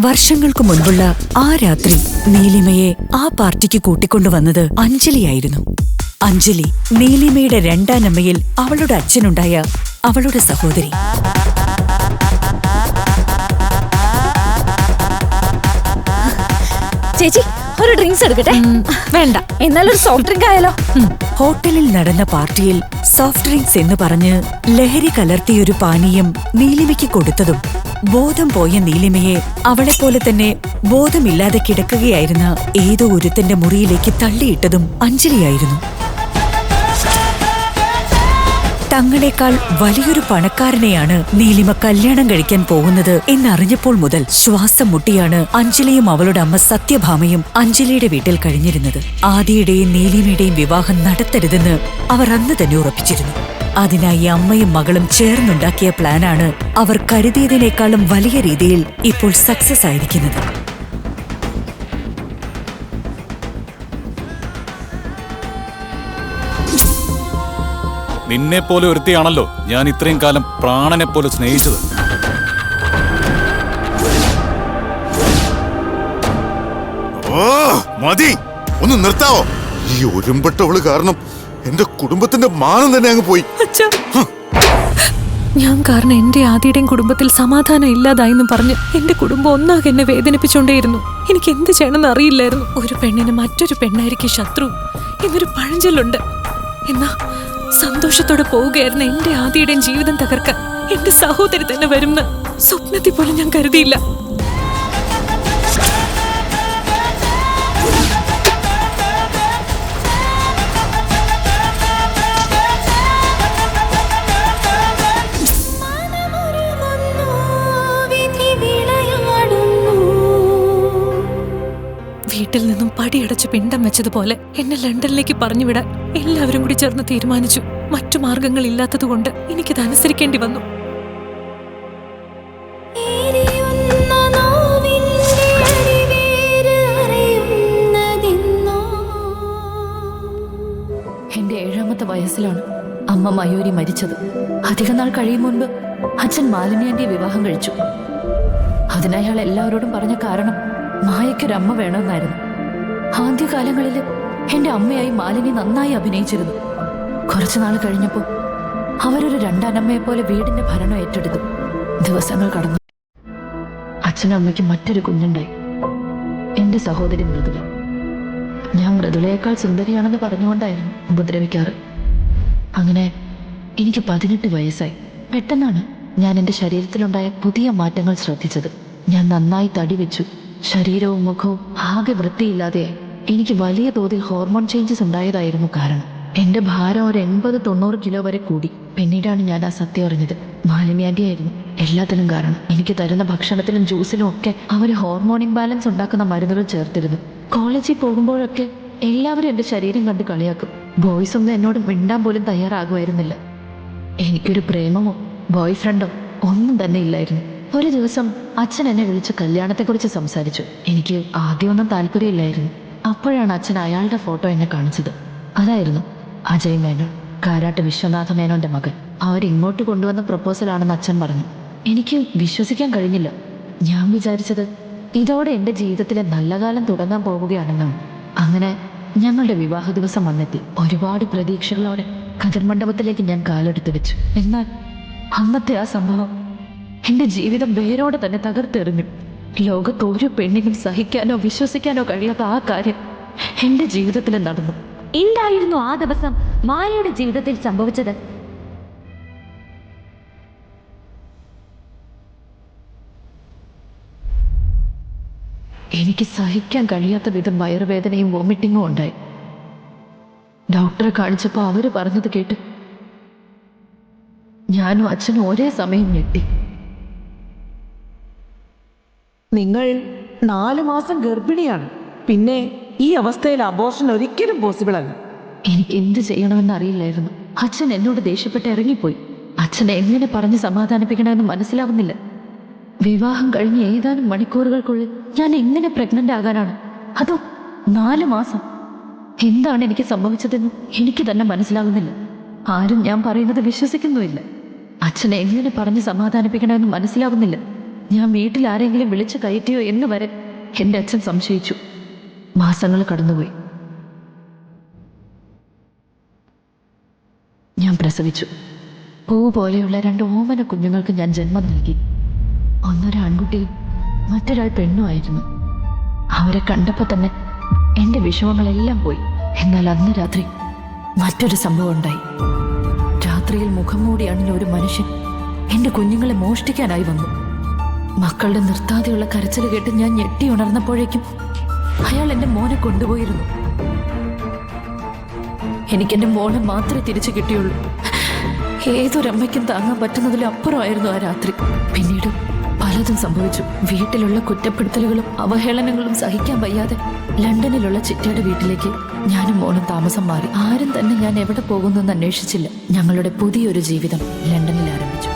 വർഷങ്ങൾക്കു മുൻപുള്ള ആ രാത്രി നീലിമയെ ആ പാർട്ടിക്ക് കൂട്ടിക്കൊണ്ടുവന്നത് അഞ്ജലിയായിരുന്നു. അഞ്ജലി നീലിമയുടെ രണ്ടാനമ്മയിൽ അവളുടെ അച്ഛനുണ്ടായ അവളുടെ സഹോദരി. ചേച്ചി ഒരു ഡ്രിങ്ക്സ് എടുക്കട്ടെ? വേണ്ട, എന്നാലൊരു സോഫ്റ്റ് ഡ്രിങ്ക് ആയാലോ? ഹോട്ടലിൽ നടന്ന പാർട്ടിയിൽ സോഫ്റ്റ് ഡ്രിങ്ക്സ് എന്ന് പറഞ്ഞ് ലഹരി കലർത്തിയൊരു പാനീയം നീലിമയ്ക്ക് കൊടുത്തതും ബോധം പോയ നീലിമയെ അവളെപ്പോലെ തന്നെ ബോധമില്ലാതെ കിടക്കുകയായിരുന്ന ഏതോ ഒരുത്തന്റെ മുറിയിലേക്ക് തള്ളിയിട്ടതും അഞ്ജലിയായിരുന്നു. തങ്ങളെക്കാൾ വലിയൊരു പണക്കാരനെയാണ് നീലിമ കല്യാണം കഴിക്കാൻ പോകുന്നത് എന്നറിഞ്ഞപ്പോൾ മുതൽ ശ്വാസം മുട്ടിയാണ് അഞ്ജലിയും അവളുടെ അമ്മ സത്യഭാമയും അഞ്ജലിയുടെ വീട്ടിൽ കഴിഞ്ഞിരുന്നത്. ആദിയുടെയും നീലിമയുടെയും വിവാഹം നടത്തരുതെന്ന് അവർ അന്ന് തന്നെ ഉറപ്പിച്ചിരുന്നു. അതിനായി അമ്മയും മകളും ചേർന്നുണ്ടാക്കിയ പ്ലാനാണ് അവർ കരുതിയതിനേക്കാളും വലിയ രീതിയിൽ ഇപ്പോൾ സക്സസ് ആയിരിക്കുന്നത്. നിന്നെ പോലെ ഒരുത്തിയാണല്ലോ ഞാൻ ഇത്രയും കാലം പ്രാണനെ പോലെ സ്നേഹിച്ചത്. മതി, ഒന്ന് നിർത്താവോ? ഈ ഒരുമ്പെട്ടവള് കാരണം എന്റെ കുടുംബത്തിന്റെ മാനം തന്നെ അങ്ങ് പോയി. ഞാൻ കാരണം എന്റെ ആദിയുടെയും കുടുംബത്തിൽ സമാധാനം ഇല്ലാതായെന്നും പറഞ്ഞ് എന്റെ കുടുംബം ഒന്നാകെ എന്നെ വേദനിപ്പിച്ചോണ്ടേയിരുന്നു. എനിക്ക് എന്ത് ചെയ്യണമെന്ന് അറിയില്ലായിരുന്നു. ഒരു പെണ്ണിന് മറ്റൊരു പെണ്ണായിരിക്കും ശത്രു എന്നൊരു പഴഞ്ചൊല്ലുണ്ട്. എന്നാ സന്തോഷത്തോടെ പോവുകയായിരുന്ന എന്റെ ആദിയുടെയും ജീവിതം തകർക്കാൻ എന്റെ സഹോദരി തന്നെ വരുമെന്ന് സ്വപ്നത്തിൽ പോലും ഞാൻ കരുതിയില്ല. വീട്ടിൽ നിന്നും പടിയടച്ച് പിണ്ടം വെച്ചതുപോലെ എന്നെ ലണ്ടനിലേക്ക് പറഞ്ഞുവിടാൻ എല്ലാവരും കൂടി ചേർന്ന് തീരുമാനിച്ചു. മറ്റു മാർഗങ്ങൾ ഇല്ലാത്തതുകൊണ്ട് എനിക്കത് അനുസരിക്കേണ്ടി വന്നു. എന്റെ 7ാമത്തെ വയസ്സിലാണ് അമ്മ മയൂരി മരിച്ചത്. അധികം നാൾ കഴിയും മുൻപ് അച്ഛൻ മാലിന്യാന്റെ വിവാഹം കഴിച്ചു. അതിന് അയാൾ എല്ലാവരോടും പറഞ്ഞ കാരണം മായയ്ക്കൊരമ്മ വേണമെന്നായിരുന്നു. ആദ്യകാലങ്ങളിൽ എന്റെ അമ്മയായി മാലിനി നന്നായി അഭിനയിച്ചിരുന്നു. കുറച്ചുനാൾ കഴിഞ്ഞപ്പോൾ അവരൊരു രണ്ടാനമ്മയെ പോലെ വീടിന്റെ ഭരണം ഏറ്റെടുത്തു. ദിവസങ്ങൾ കടന്നു. അച്ഛനും അമ്മയ്ക്കും മറ്റൊരു കുഞ്ഞുണ്ടായി, എന്റെ സഹോദരി മൃദുല. ഞാൻ മൃദുലയേക്കാൾ സുന്ദരിയാണെന്ന് പറഞ്ഞുകൊണ്ടായിരുന്നു ഉപദ്രവിക്കാറ്. അങ്ങനെ എനിക്ക് 18 വയസ്സായി. പെട്ടെന്നാണ് ഞാൻ എൻ്റെ ശരീരത്തിലുണ്ടായ പുതിയ മാറ്റങ്ങൾ ശ്രദ്ധിച്ചത്. ഞാൻ നന്നായി തടി വെച്ചു. ശരീരവും മുഖവും ആകെ വൃത്തിയില്ലാതെയായി. എനിക്ക് വലിയ തോതിൽ ഹോർമോൺ ചേഞ്ചസ് ഉണ്ടായതായിരുന്നു കാരണം. എൻ്റെ ഭാരം ഒരു 80-90 കിലോ വരെ കൂടി. പിന്നീടാണ് ഞാൻ ആ സത്യം അറിഞ്ഞത്. മാലിന്യാന്റിയായിരുന്നു എല്ലാത്തിനും കാരണം. എനിക്ക് തരുന്ന ഭക്ഷണത്തിലും ജ്യൂസിലും ഒക്കെ അവർ ഹോർമോൺ ഇംബാലൻസ് ഉണ്ടാക്കുന്ന മരുന്നുകൾ ചേർത്തിരുന്നു. കോളേജിൽ പോകുമ്പോഴൊക്കെ എല്ലാവരും എൻ്റെ ശരീരം കണ്ട് കളിയാക്കും. ബോയ്സ് ഒന്നും എന്നോട് മിണ്ടാൻ പോലും തയ്യാറാകുമായിരുന്നില്ല. എനിക്കൊരു പ്രേമമോ ബോയ് ഫ്രണ്ടോ ഒന്നും തന്നെ ഇല്ലായിരുന്നു. ഒരു ദിവസം അച്ഛൻ എന്നെ വിളിച്ച് കല്യാണത്തെക്കുറിച്ച് സംസാരിച്ചു. എനിക്ക് ആദ്യമൊന്നും താല്പര്യമില്ലായിരുന്നു. അപ്പോഴാണ് അച്ഛൻ അയാളുടെ ഫോട്ടോ എന്നെ കാണിച്ചത്. അതായിരുന്നു അജയ് മേനോൻ, കാരാട്ട് വിശ്വനാഥ മേനോന്റെ മകൻ. അവരിങ്ങോട്ട് കൊണ്ടുവന്ന പ്രപ്പോസലാണെന്ന് അച്ഛൻ പറഞ്ഞു. എനിക്ക് വിശ്വസിക്കാൻ കഴിഞ്ഞില്ല. ഞാൻ വിചാരിച്ചത് ഇതോടെ എൻ്റെ ജീവിതത്തിലെ നല്ല കാലം തുടങ്ങാൻ പോവുകയാണെന്നാണ്. അങ്ങനെ ഞങ്ങളുടെ വിവാഹ ദിവസം വന്നെത്തി. ഒരുപാട് പ്രതീക്ഷകളോടെ കതിർ മണ്ഡപത്തിലേക്ക് ഞാൻ കാലെടുത്ത് വെച്ചു. എന്നാൽ അന്നത്തെ ആ സംഭവം എൻ്റെ ജീവിതം വേരോടെ തന്നെ തകർത്തെറിഞ്ഞു. ലോകത്ത് ഒരു പെണ്ണിനും സഹിക്കാനോ വിശ്വസിക്കാനോ കഴിയാത്ത ആ കാര്യം എൻ്റെ ജീവിതത്തിൽ നടന്നു. എന്തായിരുന്നു ആ ദിവസം മായയുടെ ജീവിതത്തിൽ സംഭവിച്ചത്? എനിക്ക് സഹിക്കാൻ കഴിയാത്ത വിധം വയറുവേദനയും വോമിറ്റിങ്ങും ഉണ്ടായി. ഡോക്ടറെ കാണിച്ചപ്പോൾ അവർ പറഞ്ഞത് കേട്ട് ഞാനും അച്ഛനും ഒരേ സമയം ഞെട്ടി. നിങ്ങൾ 4 മാസം ഗർഭിണിയാണ്. പിന്നെ ഈ അവസ്ഥയിൽ അബോർഷൻ ഒരിക്കലും പോസിബിൾ അല്ല. എനിക്ക് എന്ത് ചെയ്യണമെന്ന് അറിയില്ലായിരുന്നു. അച്ഛൻ എന്നോട് ദേഷ്യപ്പെട്ട് ഇറങ്ങിപ്പോയി. അച്ഛനെ എങ്ങനെ പറഞ്ഞ് സമാധാനിപ്പിക്കണമെന്ന് മനസ്സിലാവുന്നില്ല. വിവാഹം കഴിഞ്ഞ് ഏതാനും മണിക്കൂറുകൾക്കുള്ളിൽ ഞാൻ എങ്ങനെ പ്രഗ്നന്റ് ആകാനാണ്? അതോ 4 മാസം? എന്താണ് എനിക്ക് സംഭവിച്ചതെന്ന് എനിക്ക് തന്നെ മനസ്സിലാകുന്നില്ല. ആരും ഞാൻ പറയുന്നത് വിശ്വസിക്കുന്നുമില്ല. അച്ഛനെ എങ്ങനെ പറഞ്ഞ് സമാധാനിപ്പിക്കണമെന്ന് മനസ്സിലാകുന്നില്ല. ഞാൻ വീട്ടിൽ ആരെങ്കിലും വിളിച്ചു കയറ്റിയോ എന്ന് വരെ എൻ്റെ അച്ഛൻ സംശയിച്ചു. മാസങ്ങൾ കടന്നുപോയി. ഞാൻ പ്രസവിച്ചു. പൂ പോലെയുള്ള 2 ഓമന കുഞ്ഞുങ്ങൾക്ക് ഞാൻ ജന്മം നൽകി. ഒന്നൊരു ആൺകുട്ടിയും മറ്റൊരാൾ പെണ്ണുമായിരുന്നു. അവരെ കണ്ടപ്പോൾ തന്നെ എൻ്റെ വിഷമങ്ങളെല്ലാം പോയി. എന്നാൽ അന്ന് രാത്രി മറ്റൊരു സംഭവം ഉണ്ടായി. രാത്രിയിൽ മുഖം മൂടിയാണെങ്കിൽ ഒരു മനുഷ്യൻ എൻ്റെ കുഞ്ഞുങ്ങളെ മോഷ്ടിക്കാനായി വന്നു. മക്കളുടെ നിർത്താതെയുള്ള കരച്ചിൽ കേട്ട് ഞാൻ ഞെട്ടി ഉണർന്നപ്പോഴേക്കും അയാൾ എൻ്റെ മോനെ കൊണ്ടുപോയിരുന്നു. എനിക്കെൻ്റെ മോനെ മാത്രമേ തിരിച്ചു കിട്ടിയുള്ളൂ. ഏതൊരമ്മയ്ക്കും താങ്ങാൻ പറ്റുന്നതിലും അപ്പുറമായിരുന്നു ആ രാത്രി. പിന്നീട് പലതും സംഭവിച്ചു. വീട്ടിലുള്ള കുറ്റപ്പെടുത്തലുകളും അവഹേളനങ്ങളും സഹിക്കാൻ വയ്യാതെ ലണ്ടനിലുള്ള ചിറ്റയുടെ വീട്ടിലേക്ക് ഞാനും മോനും താമസം മാറി. ആരും തന്നെ ഞാൻ എവിടെ പോകുന്നെന്ന് അന്വേഷിച്ചില്ല. ഞങ്ങളുടെ പുതിയൊരു ജീവിതം ലണ്ടനിൽ ആരംഭിച്ചു.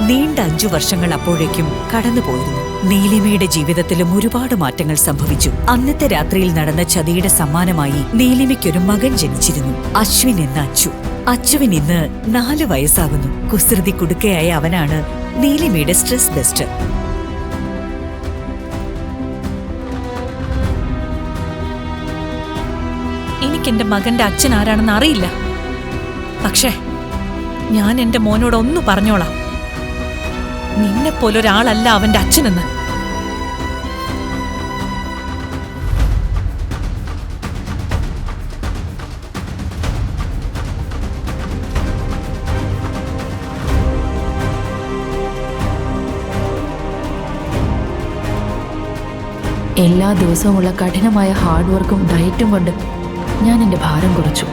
നീണ്ട 5 വർഷങ്ങൾ അപ്പോഴേക്കും കടന്നുപോയിരുന്നു. നീലിമയുടെ ജീവിതത്തിലും ഒരുപാട് മാറ്റങ്ങൾ സംഭവിച്ചു. അന്നത്തെ രാത്രിയിൽ നടന്ന ചതിയുടെ സമ്മാനമായി നീലിമയ്ക്കൊരു മകൻ ജനിച്ചിരുന്നു, അശ്വിൻ എന്ന അച്ചു. അച്ചുവിന് ഇന്ന് 4 വയസ്സാകുന്നു. കുസൃതി കുടുക്കയായ അവനാണ് നീലിമയുടെ സ്ട്രെസ് ബെസ്റ്റ്. എനിക്കെന്റെ മകന്റെ അച്ഛൻ ആരാണെന്ന് അറിയില്ല. പക്ഷേ ഞാൻ എന്റെ മോനോട് ഒന്ന് പറഞ്ഞോളാം, നിന്നെപ്പോലൊരാളല്ല അവന്റെ അച്ഛനെന്ന്. എല്ലാ ദിവസവുമുള്ള കഠിനമായ ഹാർഡ് വർക്കും ഡയറ്റും കൊണ്ട് ഞാൻ എൻ്റെ ഭാരം കുറച്ചു.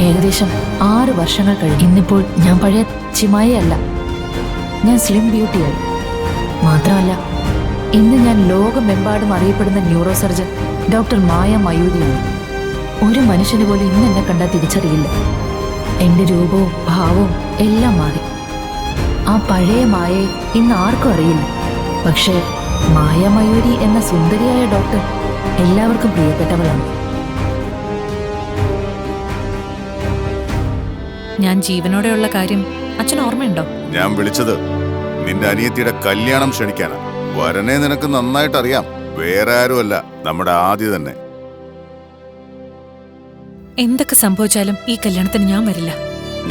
ഏകദേശം 6 വർഷങ്ങൾ കഴിഞ്ഞു. ഇന്നിപ്പോൾ ഞാൻ പഴയ ചിമായല്ല, ഞാൻ സ്ലിം ബ്യൂട്ടിയായി. മാത്രമല്ല, ഇന്ന് ഞാൻ ലോകമെമ്പാടും അറിയപ്പെടുന്ന ന്യൂറോ സർജൻ ഡോക്ടർ മായ മയൂരിയാണ്. ഒരു മനുഷ്യന് പോലും ഇന്ന് എന്നെ കണ്ടാൽ തിരിച്ചറിയില്ല. എൻ്റെ രൂപവും ഭാവവും എല്ലാം മാറി. ആ പഴയ മായയെ ഇന്ന് ആർക്കും അറിയില്ല. പക്ഷേ മായ മയൂരി എന്ന സുന്ദരിയായ ഡോക്ടർ എല്ലാവർക്കും പ്രിയപ്പെട്ടവളാണ്. ഞാൻ ജീവനോടെയുള്ള കാര്യം അച്ഛൻ ഓർമ്മയുണ്ടോ? ഞാൻ വിളിച്ചത് നിന്റെ അനിയത്തിയുടെ കല്യാണം ക്ഷണിക്കാനാ. വരനെ നിനക്ക് നന്നായിട്ട് അറിയാം. വേറെ ആരുമല്ല, നമ്മുടെ ആദ്യ തന്നെ. എന്തൊക്കെ സംഭവിച്ചാലും ഈ കല്യാണത്തിന് ഞാൻ വരില്ല.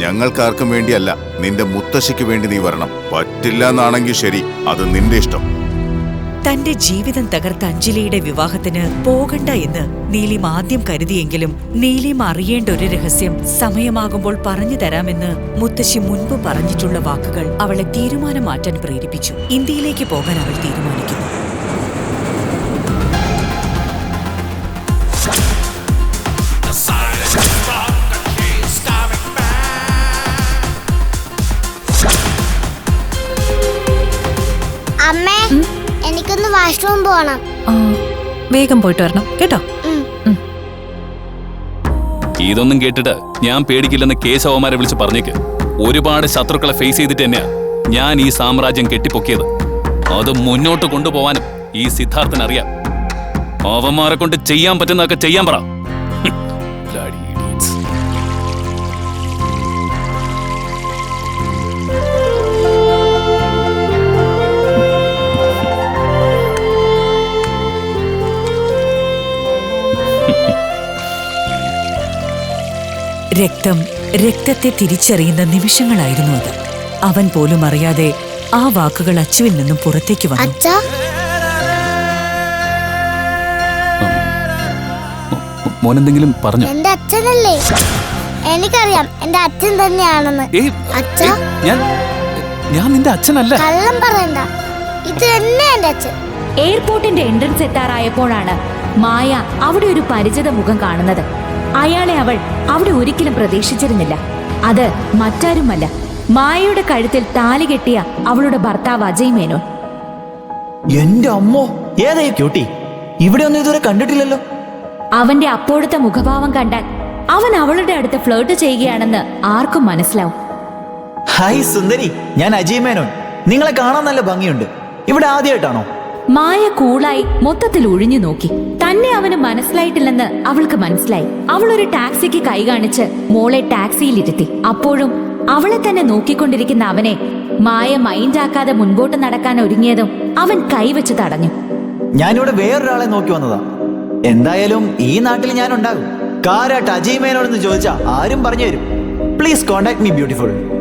ഞങ്ങൾക്കാർക്കും വേണ്ടിയല്ല, നിന്റെ മുത്തശ്ശിക്ക് വേണ്ടി നീ വരണം. പറ്റില്ല എന്നാണെങ്കിൽ ശരി, അത് നിന്റെ ഇഷ്ടം. തന്റെ ജീവിതം തകർത്ത അഞ്ജലിയുടെ വിവാഹത്തിന് പോകണ്ട എന്ന് നീലിമ ആദ്യം കരുതിയെങ്കിലും നീലിമ അറിയേണ്ട ഒരു രഹസ്യം സമയമാകുമ്പോൾ പറഞ്ഞു തരാമെന്ന് മുത്തശ്ശി മുൻപ് പറഞ്ഞിട്ടുള്ള വാക്കുകൾ അവളെ തീരുമാനം മാറ്റാൻ പ്രേരിപ്പിച്ചു. ഇന്ത്യയിലേക്ക് പോകാൻ അവൾ തീരുമാനിക്കുന്നു. അമ്മേ, എനിക്കൊന്ന് വാഷ്റൂം പോകണം. വേഗം പോയിട്ട് വരണം കേട്ടോ. ഇതൊന്നും കേട്ടിട്ട് ഞാൻ പേടിക്കില്ലെന്ന് കേശവന്മാരെ വിളിച്ച് പറഞ്ഞേക്ക്. ഒരുപാട് ശത്രുക്കളെ ഫേസ് ചെയ്തിട്ട് തന്നെയാ ഞാൻ ഈ സാമ്രാജ്യം കെട്ടിപ്പൊക്കിയത്. അത് മുന്നോട്ട് കൊണ്ടുപോവാനും ഈ സിദ്ധാർത്ഥനറിയാം. അവന്മാരെ കൊണ്ട് ചെയ്യാൻ പറ്റുന്നതൊക്കെ ചെയ്യാൻ പറ. രക്തത്തെ തിരിച്ചറിയുന്ന നിമിഷങ്ങളായിരുന്നു അത്. അവൻ പോലും അറിയാതെ ആ വാക്കുകൾ അച്ചുവിൽ നിന്നും പുറത്തേക്ക് വന്നു. അച്ഛാ, മോനെന്തെങ്കിലും പറഞ്ഞു? എന്റെ അച്ഛനല്ലേ? എനിക്കറിയാം എന്റെ അച്ഛൻ തന്നെയാണെന്ന്. അച്ഛാ, ഞാൻ നിന്റെ അച്ഛനല്ല. കള്ളം പറയണ്ട, ഇത് തന്നെ എന്റെ അച്ഛൻ. എയർപോർട്ടിന്റെ എൻട്രൻസ് എത്താറായപ്പോഴാണ് മായ അവിടെ ഒരു പരിചിത മുഖം കാണുന്നത്. അയാളെ അവൾ അവിടെ ഒരിക്കലും പ്രതീക്ഷിച്ചിരുന്നില്ല. അത് മറ്റാരുമല്ല, മായയുടെ കഴുത്തിൽ താലി കെട്ടിയ അവളുടെ ഭർത്താവ് അജയ് മേനോൻ. എന്റെ അമ്മോ, ഏതായി ക്യൂട്ടി? ഇവിടെ ഒന്നും ഇതുവരെ കണ്ടിട്ടില്ലല്ലോ. അവന്റെ അപ്പോഴത്തെ മുഖഭാവം കണ്ടാൽ അവൻ അവളുടെ അടുത്ത് ഫ്ലേർട്ട് ചെയ്യുകയാണെന്ന് ആർക്കും മനസ്സിലാവും. ഹായ് സുന്ദരി, ഞാൻ അജയ് മേനോൻ. നിങ്ങളെ കാണാൻ നല്ല ഭംഗിയുണ്ട്. ഇവിടെ ആദ്യമായിട്ടാണോ? മായ കൂളായി മൊത്തത്തിൽ ഒഴിഞ്ഞു നോക്കി. തന്നെ അവന് മനസ്സിലായിട്ടില്ലെന്ന് അവൾക്ക് മനസ്സിലായി. അവൾ ഒരു ടാക്സിക്ക് കൈ കാണിച്ച് മോളെ ടാക്സിയിലിരുത്തി. അപ്പോഴും അവളെ തന്നെ നോക്കിക്കൊണ്ടിരിക്കുന്ന അവനെ മായ മൈൻഡാക്കാതെ മുൻപോട്ട് നടക്കാൻ ഒരുങ്ങിയതും അവൻ കൈവച്ച് തടഞ്ഞു. ഞാനിവിടെ വേറൊരാളെ നോക്കി വന്നതാ. എന്തായാലും ഈ നാട്ടിൽ ഞാൻ ഉണ്ടാകും. കാരാട്ട് അജയ് മേനോടെന്ന് ചോദിച്ചാ ആരും പറഞ്ഞു തരും. Please contact me beautiful.